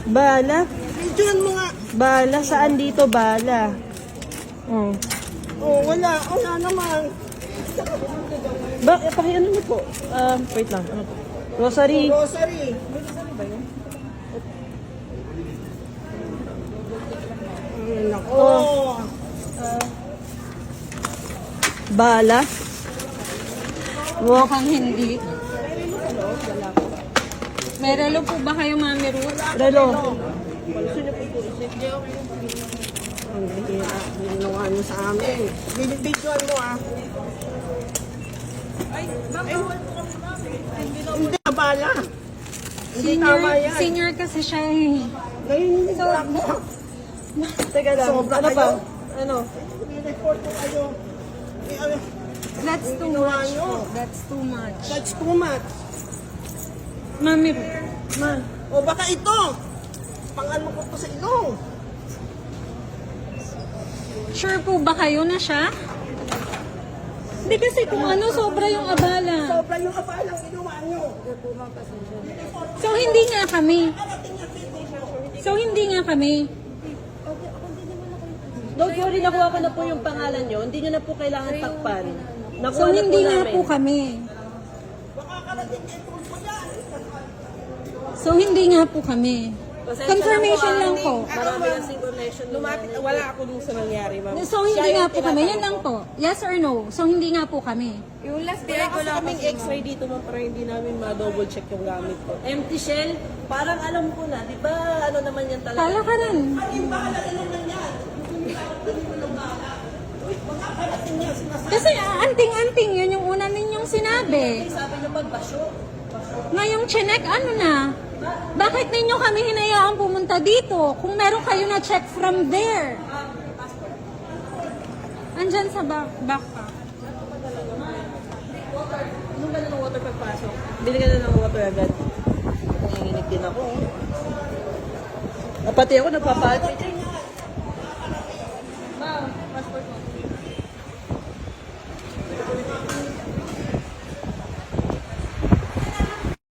Bala? Videoan mo nga. Bala? Saan dito bala? Oh. Oh, wala. Wala naman. Pakiano niyo po? Wait lang. Ano po? Rosary. Rosary. Ay, nako. Bala? Mukhang hindi. May relo po ba kayo, Mami Ruth? Relo. Ang hihira. Ginawa niyo sa amin. Binibidyoan mo ah. Hindi na bala. Hindi tama yan. Senior kasi siya eh. Ngayon mo. Teka lang. Sobra Ano pa? kayo. Ano? I-report ko kayo. That's too Ginawa much niyo. po. That's too much. That's too much. Mami Ruth. Ma. O baka ito. Pang-ano ko to sa ilong. Sure po ba kayo na siya? Hindi kasi kung ano, sobra yung abala. Sobra yung kapalang ginawa niyo. So, hindi nga kami. So, hindi nga kami. Don't worry, nakuha ko na po yung pangalan nyo. Hindi nyo na po kailangan takpan. Nakuha So, na hindi nga namin. po kami. So, hindi nga po kami. Pasensya Confirmation na lang po, po. Marami kasing connection. Lumapit, wala ako dun sa nangyari, ma'am. So, hindi nga po kami. Yan lang po. Yes or no? So, hindi nga po kami. Yung last Kaya ko lang kaming x-ray dito mo para hindi namin ma-double check yung gamit ko. Empty shell? Parang alam ko na, di ba ano naman yan talaga? Kala ka rin. Kasi anting-anting yun yung una ninyong sinabi. Sabi nyo pagbasyo. Ngayong chinek, ano na? Bakit ninyo kami hinayaan pumunta dito? Kung meron kayo na check from there. Andyan sa backpack. Anong ba na ng water pagpasok? Bili ka na ng water agad. Nanginginig din ako. Pati ako nagpapalpit.